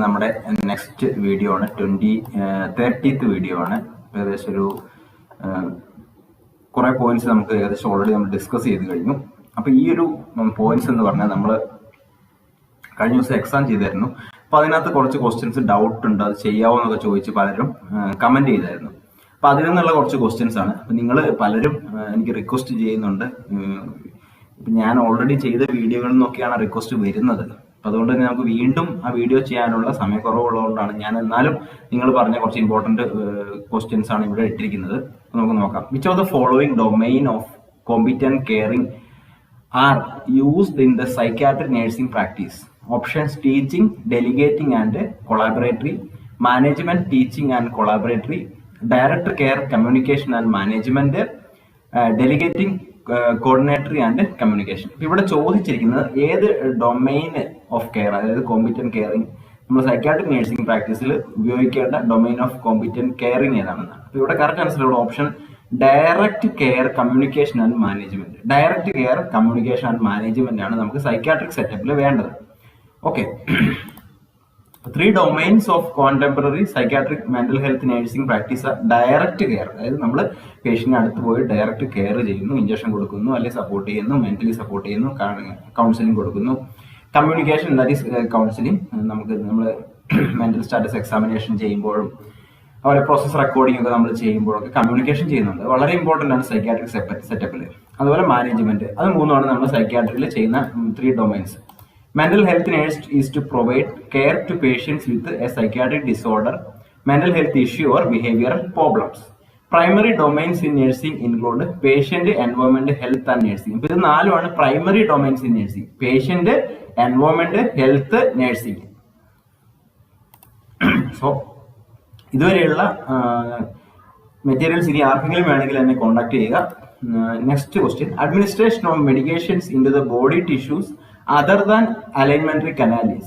നമ്മുടെ next video ആണ് 30th video ആണ്. ഏകദേശം ഒരു കുറെ പോയിന്റ്സ് നമുക്ക് ഏകദേശം ഓൾറെഡി നമ്മൾ ഡിസ്കസ് ചെയ്ത് കഴിഞ്ഞു. അപ്പൊ ഈ ഒരു പോയിന്റ്സ് എന്ന് പറഞ്ഞാൽ നമ്മൾ കഴിഞ്ഞ ദിവസം എക്സാം ചെയ്തായിരുന്നു. അപ്പൊ അതിനകത്ത് കുറച്ച് ക്വസ്റ്റ്യൻസ് ഡൗട്ട് ഉണ്ട്, അത് ചെയ്യാവോ എന്നൊക്കെ ചോദിച്ച് പലരും കമന്റ് ചെയ്തായിരുന്നു. അപ്പൊ അതിൽ നിന്നുള്ള കുറച്ച് ക്വസ്റ്റ്യൻസ് ആണ്. അപ്പൊ നിങ്ങൾ പലരും എനിക്ക് റിക്വസ്റ്റ് ചെയ്യുന്നുണ്ട്. ഞാൻ ഓൾറെഡി ചെയ്ത വീഡിയോകളിൽ നിന്നൊക്കെയാണ് റിക്വസ്റ്റ് വരുന്നത്. അപ്പൊ അതുകൊണ്ട് തന്നെ നമുക്ക് വീണ്ടും ആ വീഡിയോ ചെയ്യാനുള്ള സമയക്കുറവുള്ളതുകൊണ്ടാണ് ഞാൻ എന്നാലും നിങ്ങൾ പറഞ്ഞ കുറച്ച് ഇമ്പോർട്ടന്റ് ക്വസ്റ്റ്യൻസ് ആണ് ഇവിടെ ഇട്ടിരിക്കുന്നത്. നമുക്ക് നോക്കാം. Which of the following domain of competent caring are used in the psychiatric nursing practice? Options: teaching, delegating and collaboratory, management, teaching and collaboratory, director care, communication and management, delegating, coordinatory and communication. ഇവിടെ ചോദിച്ചിരിക്കുന്നത് ഏത് domain of care, അതായത് competent caring, നമ്മൾ psychiatric nursing പ്രാക്ടീസിൽ ഉപയോഗിക്കേണ്ട domain of competent caring ഏതാണെന്നാണ്. അപ്പൊ ഇവിടെ കറക്റ്റ് ആൻസർ ഇവിടെ option direct care, communication and management. Direct care, communication and management ആണ് നമുക്ക് സൈക്യാട്രിക് സെറ്റപ്പിൽ വേണ്ടത്. Okay, 3 domains of contemporary psychiatric mental health nursing practice are direct care. അതായത് നമ്മൾ പേഷ്യന്റിന് അടുത്ത് പോയി ഡയറക്റ്റ് കെയർ ചെയ്യുന്നു, ഇഞ്ചക്ഷൻ കൊടുക്കുന്നു, അല്ലെങ്കിൽ സപ്പോർട്ട് ചെയ്യുന്നു, മെന്റലി സപ്പോർട്ട് ചെയ്യുന്നു, കൗൺസിലിംഗ് കൊടുക്കുന്നു. Communication, that is counselling. നമ്മൾ മെന്റൽ സ്റ്റാറ്റസ് എക്സാമിനേഷൻ ചെയ്യുമ്പോഴും അവരെ പ്രോസസ് റെക്കോർഡിംഗ് ഒക്കെ നമ്മൾ ചെയ്യുമ്പോഴൊക്കെ കമ്മ്യൂണിക്കേഷൻ ചെയ്യുന്നുണ്ട്. വളരെ ഇമ്പോർട്ടന്റ് ആണ് സൈക്യാട്രിക് സെറ്റപ്പിൽ. അതുപോലെ മാനേജ്മെന്റ്, അത് മൂന്നുമാണ് നമ്മൾ സൈക്യാട്രിക്കിൽ ചെയ്യുന്ന 3 domains. Mental health nurse is to provide care to patients with a psychiatric disorder, mental health issue or behavioral problems. Primary domains in nursing include patient, environment, health and nursing. ഇത് നാലുമാണ് primary domains in nursing: patient, environment, health, nursing. So ഇതുവരെയുള്ള materials ഇനി ആർക്കെങ്കിലും വേണമെങ്കിൽ എന്നെ contact ചെയ്യുക. Next question: administration of medications into the body tissues other than alimentary canal is?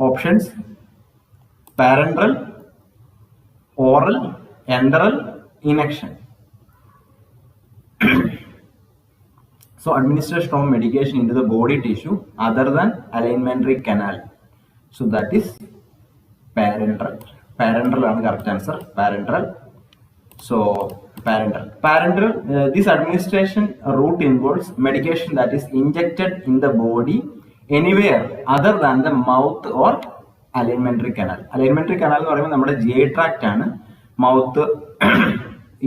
Options: parenteral, oral, enteral, injection. So administration of medication into the body tissue other than alimentary canal, so that is parenteral. Parenteral ആണ് correct answer. Parenteral. So parenteral, this administration route involves medication that is injected in the body anywhere other than the mouth or alimentary canal. Alimentary canal എന്ന് പറയുമ്പോൾ നമ്മുടെ GI tract ആണ്. Mouth,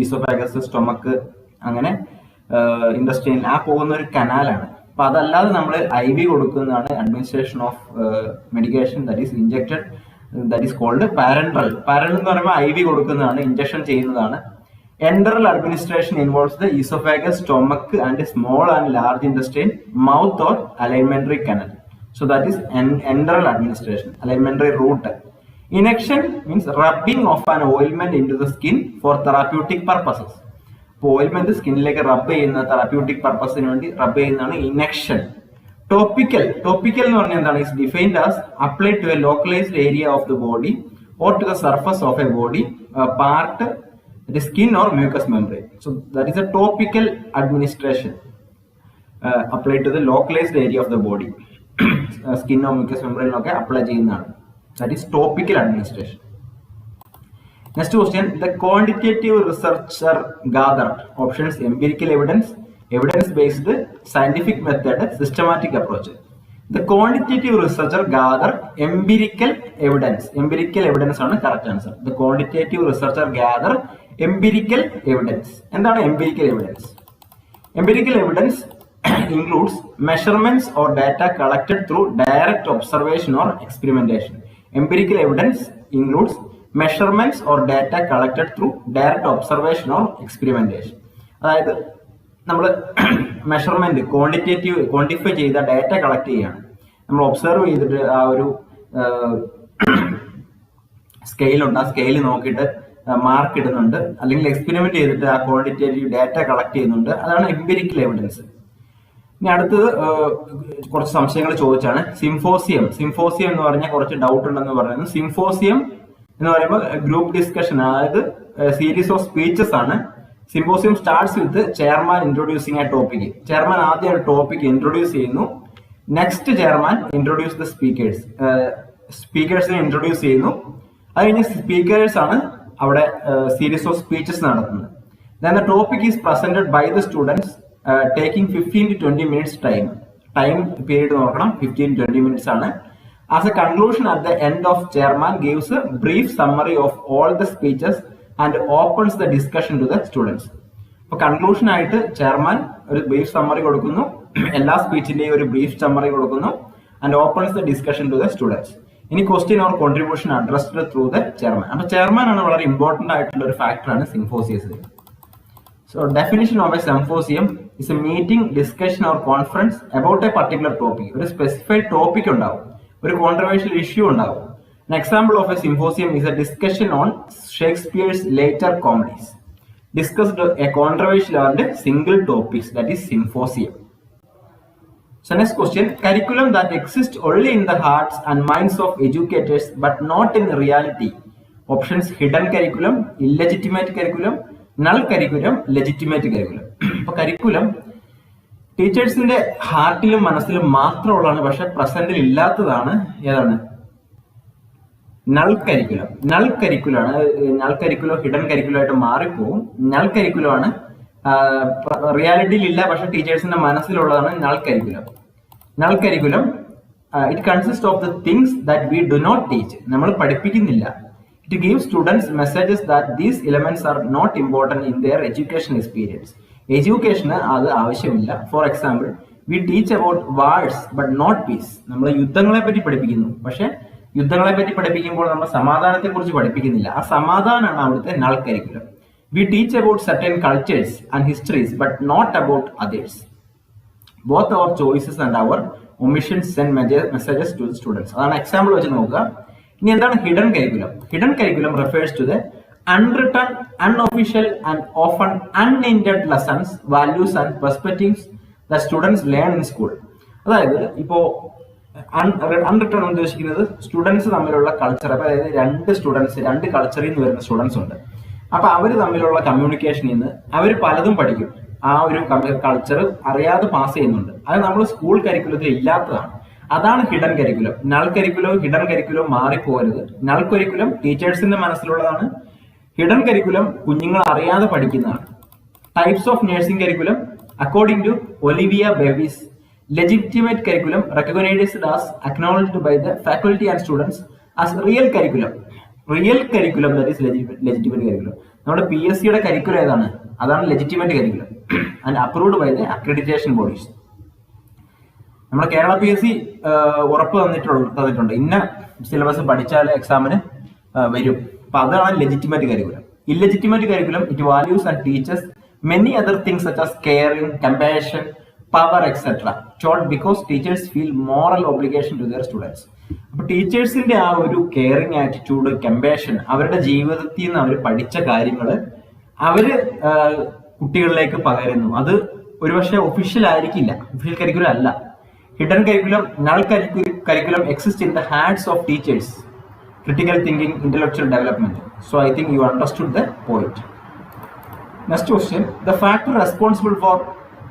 oesophagus, stomach, അങ്ങനെ industrial ആ പോകുന്ന ഒരു കനാലാണ്. അപ്പൊ അതല്ലാതെ നമ്മൾ IV കൊടുക്കുന്നതാണ് administration of medication that is injected, that is called parenteral. Parenteral എന്ന് പറയുമ്പോൾ IV കൊടുക്കുന്നതാണ്, ഇഞ്ചക്ഷൻ ചെയ്യുന്നതാണ്. Enteral administration involves the esophagus, stomach and small and large intestine, mouth or alimentary canal. So that is enteral administration, alimentary route. Injection means rubbing of an ointment into the skin for therapeutic purposes. Ointment skinilekku rub ചെയ്യുന്ന therapeutic purpose ന് വേണ്ടി rub ചെയ്യുന്നതാണ് injection. Topical എന്ന് പറഞ്ഞാൽ എന്താണ്? Is defined as applied to a localized area of the body or to the surface of a body part, the skin or mucous membrane. So that is a topical administration applied to the localized area of the body. Skin or mucous membrane ഒക്കെ apply ചെയ്യുന്നതാണ്. That is topical administration. Next question: the quantitative researcher gathered. Options: empirical evidence, evidence based, scientific method, systematic approach. The quantitative researcher gathered empirical evidence. Empirical evidence ആണ് correct answer. The quantitative researcher gathered empirical evidence. എന്താണ് empirical evidence? Empirical evidence includes measurements or data collected through direct observation or experimentation. Empirical evidence includes measurements or data collected through direct observation or experimentation. അതായത് നമ്മൾ measurement, quantify ചെയ്ത data collect ചെയ്യാണ്. നമ്മൾ observe ചെയ്തിട്ട് ആ ഒരു സ്കെയിലുണ്ട്, ആ scale നോക്കിയിട്ട് മാർക്ക് ഇടുന്നുണ്ട്, അല്ലെങ്കിൽ എക്സ്പെരിമെന്റ് ചെയ്തിട്ട് ആ ക്വാണ്ടിറ്റേറ്റീവ് ഡാറ്റ കളക്ട് ചെയ്യുന്നുണ്ട്. അതാണ് എംപിരിക്കൽ എവിഡൻസ്. ഇനി അടുത്തത് കുറച്ച് സംശയങ്ങൾ ചോദിച്ചാണ്. സിംഫോസിയം എന്ന് പറഞ്ഞാൽ കുറച്ച് ഡൗട്ട് ഉണ്ടെന്ന് പറയുന്നത്. സിംഫോസിയം എന്ന് പറയുമ്പോൾ ഗ്രൂപ്പ് ഡിസ്കഷൻ, അതായത് സീരീസ് ഓഫ് സ്പീച്ചസ് ആണ്. Symposium starts with chairman introducing a topic. Chairman ആദ്യം ഒരു ടോപ്പിക് ഇൻട്രൊഡ്യൂസ് ചെയ്യുന്നു. Next chairman introduce the speakers. സ്പീക്കേഴ്സിനെ ഇൻട്രൊഡ്യൂസ് ചെയ്യുന്നു. അത് കഴിഞ്ഞ് സ്പീക്കേഴ്സ് ആണ് അവിടെ സീരീസ് ഓഫ് സ്പീച്ചസ് നടത്തുന്നത്. Then the topic is presented by the students taking 15 to 20 minutes time period നോക്കണം, 15-20 minutes ആണ്. As a conclusion, at the end of chairman gives a brief summary of all the speeches and opens the discussion to the students. അപ്പോൾ conclusion ആയിട്ട് chairman ഒരു brief summary കൊടുക്കുന്നു, എല്ലാ സ്പീച്ചിന്റെയും ഒരു brief summary കൊടുക്കുന്നു, and opens the discussion to the students. ഇനി question or contribution addressed through the chairman. അപ്പോൾ ചെയർമാൻ ആണ് വളരെ ഇമ്പോർട്ടന്റ് ആയിട്ടുള്ള ഒരു ഫാക്ടറാണ് സിംഫോസിയസിൽ. So definition of a symposium is a meeting, discussion or conference about a particular topic. ഒരു specified topic ഉണ്ടാവും, ഒരു controversial issue ഉണ്ടാവും. An example of a symposium is a discussion on Shakespeare's later comedies. Discussed a controversial and single topics, that is symposium. So next question, curriculum that exists only in the hearts and minds of educators but not in reality. Options: hidden curriculum, illegitimate curriculum, null curriculum, legitimate curriculum. അപ്പോൾ curriculum ടീച്ചേഴ്സിന്റെ ഹാർട്ടിലും മനസ്സിലും മാത്രമുള്ളതാണ്, പക്ഷെ പ്രസന്റിൽ ഇല്ലാത്തതാണ്. ഏതാണ്? Null curriculum. Null കരിക്കുലാണ്. നൾ കരിക്കുലോ ഹിഡൻ കരിക്കുലോ ആയിട്ട് മാറിപ്പോവും. നൾ കരിക്കുലം ആണ് റിയാലിറ്റിയിൽ ഇല്ല, പക്ഷെ ടീച്ചേഴ്സിന്റെ മനസ്സിലുള്ളതാണ് null curriculum. Null curriculum it consist of the things that we do not teach. നമ്മൾ പഠിപ്പിക്കുന്നില്ല. It gives students messages that these elements are not important in their education experience. Education അത് ആവശ്യമില്ല. For example, we teach about wars but not peace. നമ്മൾ യുദ്ധങ്ങളെ പറ്റി പഠിപ്പിക്കുന്നു, പക്ഷെ യുദ്ധങ്ങളെ പറ്റി പഠിപ്പിക്കുമ്പോൾ നമ്മൾ സമാധാനത്തെ കുറിച്ച് പഠിപ്പിക്കുന്നില്ല. ആ സമാധാനമാണ് അവിടുത്തെ null curriculum. We teach about certain cultures and histories but not about others. Both their choices and their omissions send messages to students. അതാണ് എക്സാമ്പിൾ വെച്ച് നോക്കുക. ഇനി എന്താണ് hidden curriculum? Hidden curriculum refers to the unwritten, unofficial and often unintended lessons, values and perspectives that students learn in school. അതായത് ഇപ്പോ unwritten ഉദ്ദേശിക്കുന്നത് students തമ്മിലുള്ള culture. അപ്പൊ അതായത് രണ്ട് കൾച്ചറിൽ നിന്ന് വരുന്ന സ്റ്റുഡൻസ് ഉണ്ട്. അപ്പൊ അവർ തമ്മിലുള്ള കമ്മ്യൂണിക്കേഷനിൽ നിന്ന് അവർ പലതും പഠിക്കും. ആ ഒരു കൾച്ചർ അറിയാതെ പാസ് ചെയ്യുന്നുണ്ട്. അത് നമ്മൾ സ്കൂൾ കരിക്കുലത്തിൽ ഇല്ലാത്തതാണ്. അതാണ് ഹിഡൻ കരിക്കുലം. നൾ കരിക്കുലോ ഹിഡൻ കരിക്കുലോ മാറിപ്പോകരുത്. നൾ കരിക്കുലം ടീച്ചേഴ്സിന്റെ മനസ്സിലുള്ളതാണ്. ഹിഡൻ കരിക്കുലം കുഞ്ഞുങ്ങൾ അറിയാതെ പഠിക്കുന്നതാണ്. Types of nursing curriculum according to Olivia Bevis. Legitimate curriculum recognised as acknowledged by the faculty and students as real curriculum. Real curriculum that is legitimate curriculum. നമ്മുടെ PSCയുടെ curriculum ഏതാണ്? അതാണ് legitimate curriculum and approved by the accreditation bodies. നമ്മുടെ Kerala PSC ഉറപ്പ് തന്നിട്ടുണ്ട് ഇന്ന syllabus പഠിച്ചാൽ എക്സാമിന് വരും. അപ്പൊ അതാണ് legitimate curriculum. Illegitimate curriculum it values and teachers many other things such as caring, compassion, power etcetera taught because teachers feel moral obligation to their students. അപ്പൊ ടീച്ചേഴ്സിന്റെ ആ ഒരു കെയറിംഗ് ആറ്റിറ്റ്യൂഡ്, കമ്പാഷൻ, അവരുടെ ജീവിതത്തിൽ നിന്ന് അവർ പഠിച്ച കാര്യങ്ങൾ അവര് കുട്ടികളിലേക്ക് പകരുന്നു. അത് ഒരുപക്ഷെ ഒഫീഷ്യൽ ആയിരിക്കില്ല, ഒഫീഷ്യൽ കരിക്കുലം അല്ല. Hidden curriculum, null curriculum exists in the hands of teachers. Critical thinking, intellectual development. So I think you understood the point. Next question. The factor responsible for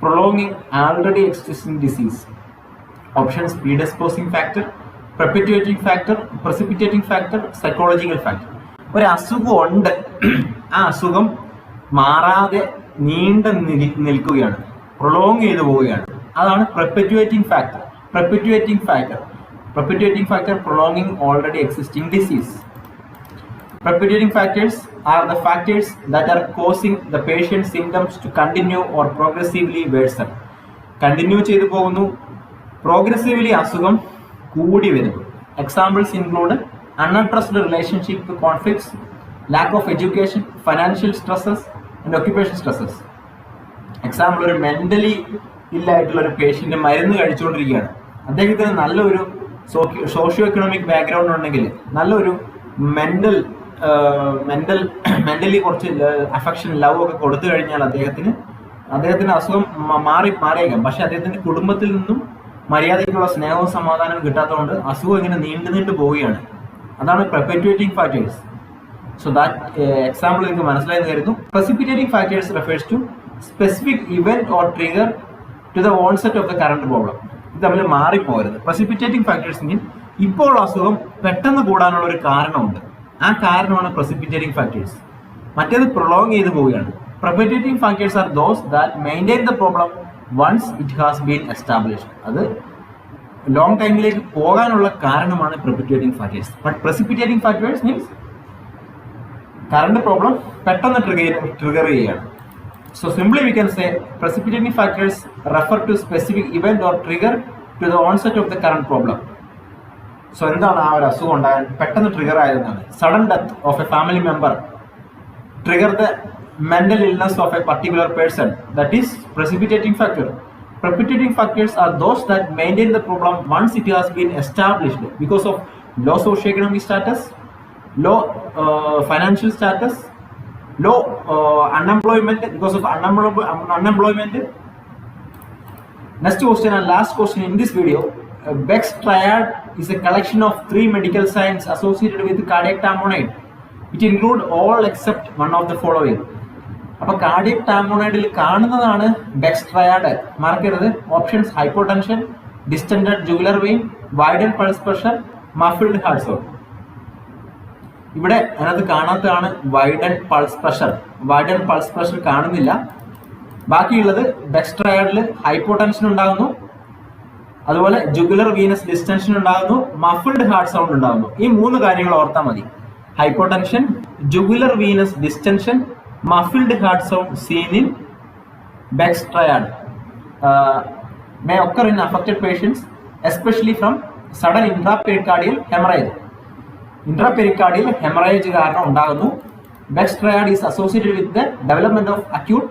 prolonging already existing disease. Options: predisposing factor, perpetuating factor, precipitating factor, psychological factor. ഒരു അസുഖം ഉണ്ട്, ആ അസുഖം മാറാതെ നീണ്ടു നിൽക്കുകയാണ്, prolong ചെയ്തു പോവുകയാണ്. അതാണ് perpetuating factor. Perpetuating factor prolonging already existing disease. Perpetuating factors are the factors that are causing the patient's symptoms to continue or progressively worsen. Continue ചെയ്തു പോകുന്നു, progressively അസുഖം കൂടി വരുന്നു. Examples include unaddressed relationship conflicts, lack of education, financial stresses and occupational stresses. Example, ഒരു mentally ഇല്ലായിട്ടുള്ള ഒരു patient മരുന്ന് കഴിച്ചുകൊണ്ടിരിക്കുകയാണ്. അദ്ദേഹത്തിന് നല്ലൊരു സോഷ്യോ എക്കണോമിക് ബാക്ക്ഗ്രൗണ്ട് ഉണ്ടെങ്കിൽ, നല്ലൊരു മെന്റലി കുറച്ച് അഫെക്ഷൻ, ലവ് ഒക്കെ കൊടുത്തു കഴിഞ്ഞാൽ അദ്ദേഹത്തിന് അസുഖം മാറിയേക്കാം. പക്ഷെ അദ്ദേഹത്തിന്റെ കുടുംബത്തിൽ നിന്നും മര്യാദയ്ക്കുള്ള സ്നേഹവും സമാധാനവും കിട്ടാത്തതുകൊണ്ട് അസുഖം ഇങ്ങനെ നീണ്ടു പോവുകയാണ്. അതാണ് പെർപെറ്റുവേറ്റിംഗ് ഫാക്ടേഴ്സ്. സോ ദാറ്റ് എക്സാമ്പിൾ നിങ്ങൾക്ക് മനസ്സിലായെന്ന് കരുതുന്നു. Precipitating factors refers to specific event or trigger to the onset of the current problem. ഇത് തമ്മിൽ മാറിപ്പോകരുത്. Precipitating factors mean ഇപ്പോൾ അസുഖം പെട്ടെന്ന് കൂടാനുള്ള ഒരു കാരണമുണ്ട്. ആ കാരണമാണ് പ്രസിപ്പിറ്റേറ്റിംഗ് ഫാക്ടേഴ്സ്. മറ്റേത് പ്രൊലോങ് ചെയ്തു പോവുകയാണ്. Precipitating factors are those that maintain the problem once it has been established. അത് ലോങ് ടൈമിലേക്ക് പോകാനുള്ള കാരണമാണ് precipitating factors. But precipitating factors means current problem പെട്ടെന്ന് ട്രിഗർ ചെയ്യുകയാണ്. So simply we can say precipitating factors refer to specific event or trigger to the onset of the current problem. So എന്താണ് ആ ഒരു അസുഖം ഉണ്ടാകാൻ പെട്ടെന്ന് ട്രിഗർ ആയതെന്നാണ്. Sudden death of a family member trigger the mental illness of a particular person, that is precipitating factor. Precipitating factors are those that maintain the problem once it has been established because of low socioeconomic status, low financial status, low unemployment, because of unemployment. Next question and last question in this video. Beck's triad is a collection of 3 medical signs associated with cardiac tamponade. It includes all except one of the following. അപ്പോൾ cardiac ടാമോണൈഡിൽ കാണുന്നതാണ് Beck's triad. മറക്കരുത്. Options hypotension, distended jugular vein, widen pulse pressure, muffled heart sound. ഇവിടെ അതിനകത്ത് കാണാത്തതാണ് widen pulse pressure. Widen pulse pressure കാണുന്നില്ല. ബാക്കിയുള്ളത് begs ട്രയാഡിൽ hypotension ഉണ്ടാകുന്നു, അതുപോലെ ജുഗുലർ വീനസ് ഡിസ്റ്റൻഷൻ ഉണ്ടാകുന്നു, മഫിൾഡ് ഹാർട്ട് സൗണ്ട് ഉണ്ടാകുന്നു. ഈ 3 കാര്യങ്ങൾ ഓർത്താൽ മതി. Hypotension, jugular venous distension, muffled heart sound seen in Beck's triad may occur in affected patients, especially from sudden intrapericardial hemorrhage. Intrapericardial hemorrhage കാരണം ഉണ്ടാകുന്നു. Beck's triad is associated with the development of acute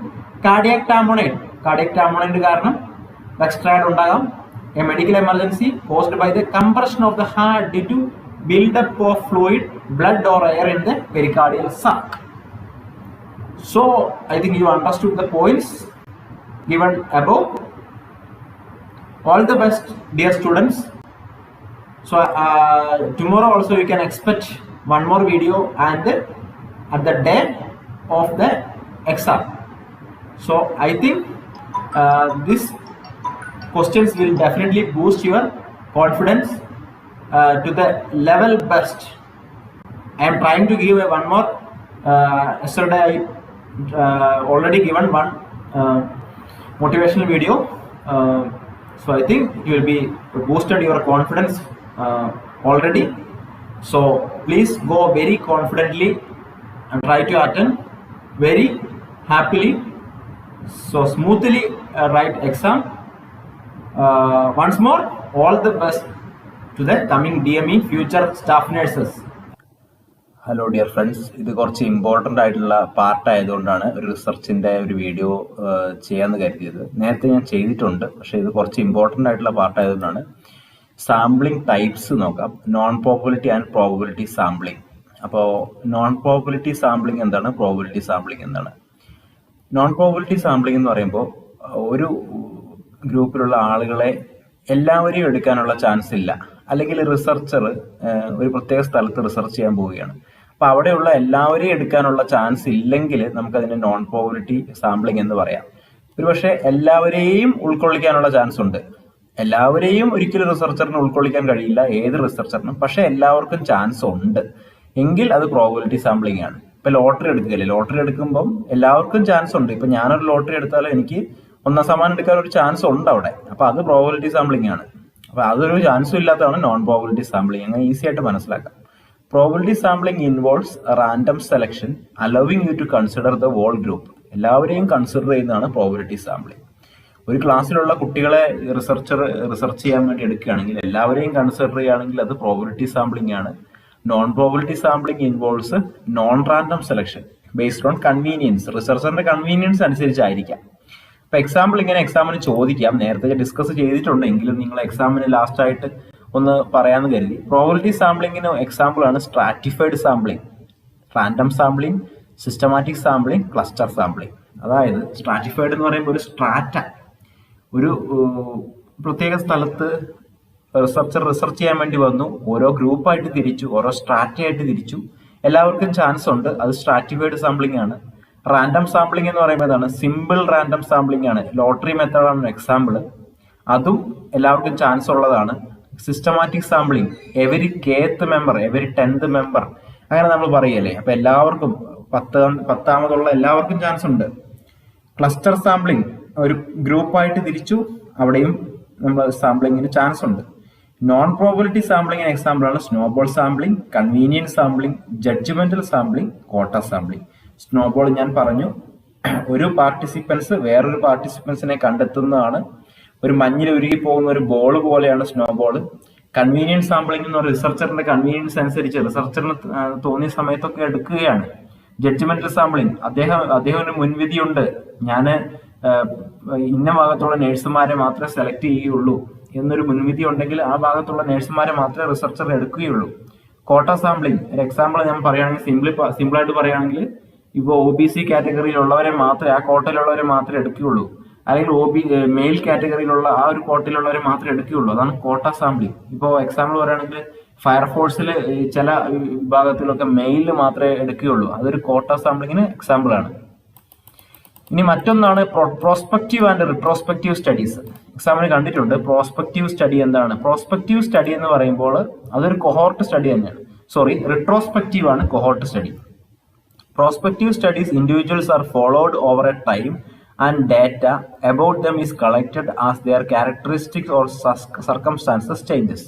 cardiac tamponade. Cardiac tamponade കാരണം Beck's triad ഉണ്ടാകാം. A medical emergency caused by the compression of the heart due to build-up of fluid, blood or air in the pericardial sac. So I think you understood the points given above. All the best, dear students. So tomorrow also you can expect one more video and at the day of the exam. So I think these questions will definitely boost your confidence to the level best. I am trying to give one more. Yesterday I already given one motivational video, so I think you will be boosted your confidence already. So please go very confidently and try to attend very happily, so smoothly write exam. Once more, all the best to the coming DME future staff nurses. Hello dear friends, ഇത് കുറച്ച് important ആയിട്ടുള്ള part ആയതുകൊണ്ടാണ് ഒരു റിസർച്ചിൻ്റെ ഒരു video ചെയ്യാമെന്ന് കരുതിയത്. നേരത്തെ ഞാൻ ചെയ്തിട്ടുണ്ട്, പക്ഷേ ഇത് കുറച്ച് ഇമ്പോർട്ടൻ്റ് ആയിട്ടുള്ള പാർട്ട് ആയതുകൊണ്ടാണ്. സാമ്പിളിംഗ് ടൈപ്സ് നോക്കാം. Non probability and probability sampling. അപ്പോൾ നോൺ പ്രോബബിലിറ്റി സാമ്പിളിംഗ് എന്താണ്, പ്രോബബിലിറ്റി സാമ്പിളിംഗ് എന്താണ്? നോൺ പ്രോബബിലിറ്റി സാമ്പിളിംഗ് എന്ന് പറയുമ്പോൾ ഒരു ഗ്രൂപ്പിലുള്ള ആളുകളെ എല്ലാവരെയും എടുക്കാനുള്ള ചാൻസ് ഇല്ല. അല്ലെങ്കിൽ റിസർച്ചർ ഒരു പ്രത്യേക സ്ഥലത്ത് റിസർച്ച് ചെയ്യാൻ പോവുകയാണ്. അപ്പോൾ അവിടെയുള്ള എല്ലാവരെയും എടുക്കാനുള്ള ചാൻസ് ഇല്ലെങ്കിൽ നമുക്കതിനെ നോൺ പ്രോബബിലിറ്റി സാമ്പിളിംഗ് എന്ന് പറയാം. ഒരുപക്ഷെ എല്ലാവരെയും ഉൾക്കൊള്ളിക്കാനുള്ള ചാൻസ് ഉണ്ട്. എല്ലാവരെയും ഒരിക്കലും റിസർച്ചറിന് ഉൾക്കൊള്ളിക്കാൻ കഴിയില്ല, ഏത് റിസർച്ചറിനും. പക്ഷെ എല്ലാവർക്കും ചാൻസ് ഉണ്ട് എങ്കിൽ അത് പ്രോബബിലിറ്റി സാമ്പിളിംഗ് ആണ്. ഇപ്പൊ ലോട്ടറി എടുക്കുകയല്ലേ, ലോട്ടറി എടുക്കുമ്പം എല്ലാവർക്കും ചാൻസ് ഉണ്ട്. ഇപ്പൊ ഞാനൊരു ലോട്ടറി എടുത്താലും എനിക്ക് 1 സമ്മാനം എടുക്കാൻ ഒരു ചാൻസ് ഉണ്ട് അവിടെ. അപ്പൊ അത് പ്രോബബിലിറ്റി സാമ്പിളിംഗ് ആണ്. അപ്പൊ അതൊരു ചാൻസും ഇല്ലാത്തതാണ് നോൺ പ്രോബബിലിറ്റി സാമ്പിളിംഗ്. അങ്ങനെ ഈസി ആയിട്ട് മനസ്സിലാക്കാം. Probability sampling involves random selection allowing you to consider the whole group. എല്ലാവരെയും കൺസിഡർ ചെയ്യുന്നതാണ് പ്രോബബിലിറ്റി സാമ്പിളിംഗ്. ഒരു ക്ലാസ്സിലുള്ള കുട്ടികളെ റിസർച്ച് ചെയ്യാൻ വേണ്ടി എടുക്കുകയാണെങ്കിൽ എല്ലാവരെയും കൺസിഡർ ചെയ്യുകയാണെങ്കിൽ അത് പ്രോബബിലിറ്റി സാമ്പിളിംഗ് ആണ്. Non probability sampling involves non random selection based on convenience. റിസർച്ചറിന്റെ കൺവീനിയൻസ് അനുസരിച്ചായിരിക്കാം. ഇപ്പൊ എക്സാമ്പിൾ ഇങ്ങനെ എക്സാമിന് ചോദിക്കാം. നേരത്തെ ഡിസ്കസ് ചെയ്തിട്ടുണ്ടെങ്കിലും നിങ്ങൾ എക്സാമിന് ലാസ്റ്റ് ആയിട്ട് ഒന്ന് പറയാമെന്ന് കരുതി. പ്രോബബിലിറ്റി സാമ്പിളിങ്ങിന് എക്സാമ്പിൾ ആണ് stratified sampling, random sampling, systematic sampling, cluster sampling. അതായത് സ്ട്രാറ്റിഫൈഡ് എന്ന് പറയുമ്പോൾ ഒരു സ്ട്രാറ്റ, ഒരു പ്രത്യേക സ്ഥലത്ത് റിസർച്ചർ റിസർച്ച് ചെയ്യാൻ വേണ്ടി വന്നു, ഓരോ ഗ്രൂപ്പായിട്ട് തിരിച്ചു, ഓരോ സ്ട്രാറ്റയായിട്ട് തിരിച്ചു, എല്ലാവർക്കും ചാൻസ് ഉണ്ട്, അത് സ്ട്രാറ്റിഫൈഡ് സാമ്പിളിംഗ് ആണ്. റാൻഡം സാമ്പിളിംഗ് എന്ന് പറയുമ്പോൾ അതാണ് സിമ്പിൾ റാൻഡം സാമ്പിളിംഗ് ആണ്. ലോട്ടറി മെത്തേഡാണ് എക്സാമ്പിൾ. അതും എല്ലാവർക്കും ചാൻസ് ഉള്ളതാണ്. Systematic sampling every കേത്ത് member, every 10th member, അങ്ങനെ നമ്മൾ പറയല്ലേ. അപ്പൊ എല്ലാവർക്കും 10ാമതുള്ള എല്ലാവർക്കും ചാൻസ് ഉണ്ട്. ക്ലസ്റ്റർ സാമ്പിളിംഗ് ഒരു ഗ്രൂപ്പായിട്ട് തിരിച്ചു, അവിടെയും നമ്മൾ സാമ്പിളിങ്ങിന് ചാൻസ് ഉണ്ട്. നോൺ പ്രോബിലിറ്റി സാമ്പിളിംഗിന് എക്സാമ്പിൾ ആണ് snowball sampling, convenience sampling, judgemental sampling, കോട്ട സാമ്പിളിംഗ്. സ്നോബോൾ ഞാൻ പറഞ്ഞു, ഒരു പാർട്ടിസിപ്പൻസ് വേറൊരു പാർട്ടിസിപ്പൻസിനെ കണ്ടെത്തുന്നതാണ്. ഒരു മഞ്ഞിൽ ഉരുകി പോകുന്ന ഒരു ബോൾ പോലെയാണ് സ്നോബോൾ. കൺവീനിയൻസ് സാമ്പിളിംഗ് എന്ന് പറയുന്നത് റിസർച്ചറിന്റെ കൺവീനിയൻസ് അനുസരിച്ച് റിസർച്ചറിന് തോന്നിയ സമയത്തൊക്കെ എടുക്കുകയാണ്. ജഡ്ജ്മെന്റൽ സാമ്പിളിംഗ്, അദ്ദേഹം ഒരു മുൻവിധിയുണ്ട്, ഞാൻ ഇന്ന ഭാഗത്തുള്ള നേഴ്സുമാരെ മാത്രമേ സെലക്ട് ചെയ്യുകയുള്ളൂ എന്നൊരു മുൻവിധി ഉണ്ടെങ്കിൽ ആ ഭാഗത്തുള്ള നേഴ്സുമാരെ മാത്രമേ റിസർച്ചർ എടുക്കുകയുള്ളൂ. കോട്ട സാമ്പിളിംഗ് ഒരു എക്സാമ്പിൾ ഞാൻ പറയുകയാണെങ്കിൽ സിമ്പിളായിട്ട് പറയുകയാണെങ്കിൽ ഇപ്പോൾ OBC കാറ്റഗറിയിലുള്ളവരെ മാത്രമേ, ആ കോട്ടയിലുള്ളവരെ മാത്രമേ എടുക്കുകയുള്ളൂ, അല്ലെങ്കിൽ മെയിൽ കാറ്റഗറിയിലുള്ള ആ ഒരു കോട്ടയിലുള്ളവരെ മാത്രമേ എടുക്കുകയുള്ളൂ. അതാണ് കോട്ട സാമ്പിളിംഗ്. ഇപ്പോൾ എക്സാമ്പിൾ പറയുകയാണെങ്കിൽ ഫയർഫോഴ്സിൽ ചില വിഭാഗത്തിലൊക്കെ മെയിലിൽ മാത്രമേ എടുക്കുകയുള്ളൂ, അതൊരു കോട്ട സാമ്പിളിങ്ങിന് എക്സാമ്പിൾ ആണ്. ഇനി മറ്റൊന്നാണ് പ്രോസ്പെക്റ്റീവ് ആൻഡ് റിട്രോസ്പെക്റ്റീവ് സ്റ്റഡീസ്. എക്സാമിന് കണ്ടിട്ടുണ്ട്. പ്രോസ്പെക്റ്റീവ് സ്റ്റഡി എന്താണ്? പ്രോസ്പെക്റ്റീവ് സ്റ്റഡി എന്ന് പറയുമ്പോൾ അതൊരു കൊഹോർട്ട് സ്റ്റഡി തന്നെയാണ്. റിട്രോസ്പെക്റ്റീവ് ആണ് cohort study. Prospective studies individuals are followed over a time and data about them is collected as their characteristics or circumstances changes.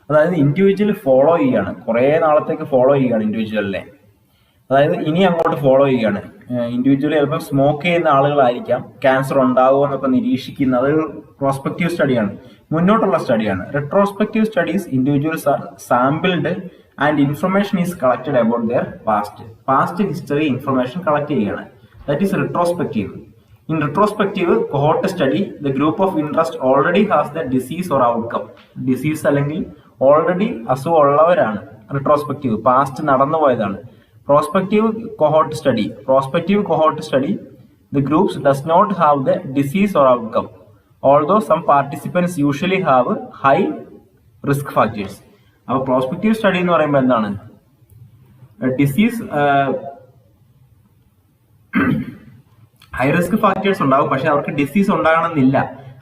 അതായത് individual follow ചെയ്യുകയാണ്, കുറേ നാളത്തേക്ക് ഫോളോ ചെയ്യുകയാണ് ഇൻഡിവിജ്വലിനെ. അതായത് ഇനി അങ്ങോട്ട് ഫോളോ ചെയ്യുകയാണ്. ഇൻഡിവിജ്വൽ ചിലപ്പോൾ സ്മോക്ക് ചെയ്യുന്ന ആളുകളായിരിക്കാം, ക്യാൻസർ ഉണ്ടാവുമോ എന്നൊക്കെ നിരീക്ഷിക്കുന്ന, അതൊരു പ്രോസ്പെക്റ്റീവ് സ്റ്റഡിയാണ്, മുന്നോട്ടുള്ള സ്റ്റഡിയാണ്. Retrospective studies individuals are sampled and information is collected about their past history information collect ചെയ്യുകയാണ്. That is retrospective. In retrospective cohort study, the group of interest already has the disease or outcome. Disease അല്ലെങ്കിൽ already അസുഖം ഉള്ളവരാണ്. Retrospective past നടന്നു പോയതാണ്. Prospective cohort study, the groups does not have the disease or outcome, although some participants usually have high risk factors. അപ്പോൾ prospective study എന്ന് പറയുമ്പോൾ എന്താണ്? Disease high risk factors ഉണ്ടാവും, പക്ഷെ അവർക്ക് ഡിസീസ് ഉണ്ടാകണമെന്നില്ല,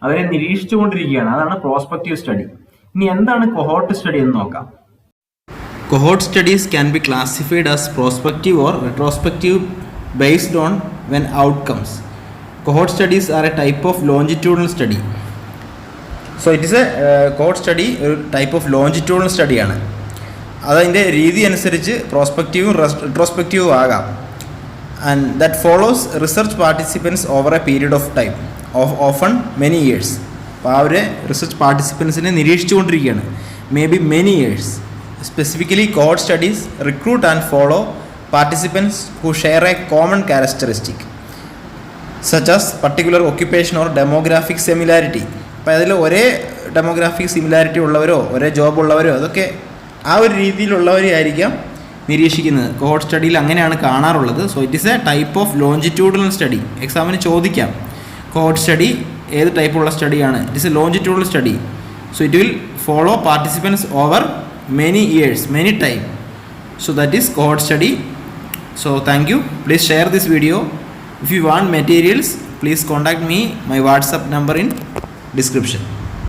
അവരെ നിരീക്ഷിച്ചുകൊണ്ടിരിക്കുകയാണ്. അതാണ് പ്രോസ്പെക്റ്റീവ് സ്റ്റഡി. ഇനി എന്താണ് കൊഹോർട്ട് സ്റ്റഡി എന്ന് നോക്കാം. Cohort studies can be classified as prospective or retrospective based on when outcomes. Cohort studies are a type of longitudinal study. So it is a cohort study, ഒരു type of longitudinal സ്റ്റഡിയാണ്. അതതിൻ്റെ രീതി അനുസരിച്ച് പ്രോസ്പെക്റ്റീവും റെട്രോസ്പെക്റ്റീവും ആകാം. And that follows research participants over a period of time, often many years. അപ്പോൾ ആ ഒരു research പാർട്ടിസിപ്പൻസിനെ നിരീക്ഷിച്ചുകൊണ്ടിരിക്കുകയാണ്, maybe many years. Specifically, cohort studies recruit and follow participants who share a common characteristic, such as particular occupation or demographic similarity. അപ്പോൾ അതിൽ ഒരേ demographic similarity ഉള്ളവരോ ഒരേ job ഉള്ളവരോ അതൊക്കെ ആ ഒരു രീതിയിലുള്ളവരെയായിരിക്കാം നിരീക്ഷിക്കുന്നത്. കോഹോർട്ട് സ്റ്റഡിയിൽ അങ്ങനെയാണ് കാണാറുള്ളത്. So it is a type of longitudinal study. എക്സാമിന് ചോദിക്കാം കോഹോർട്ട് സ്റ്റഡി ഏത് ടൈപ്പുള്ള സ്റ്റഡിയാണ്. It is a longitudinal study. So it will follow participants over many years, many time. So that is cohort study. So thank you. Please share this video. If you want materials, please contact me. My WhatsApp number in description.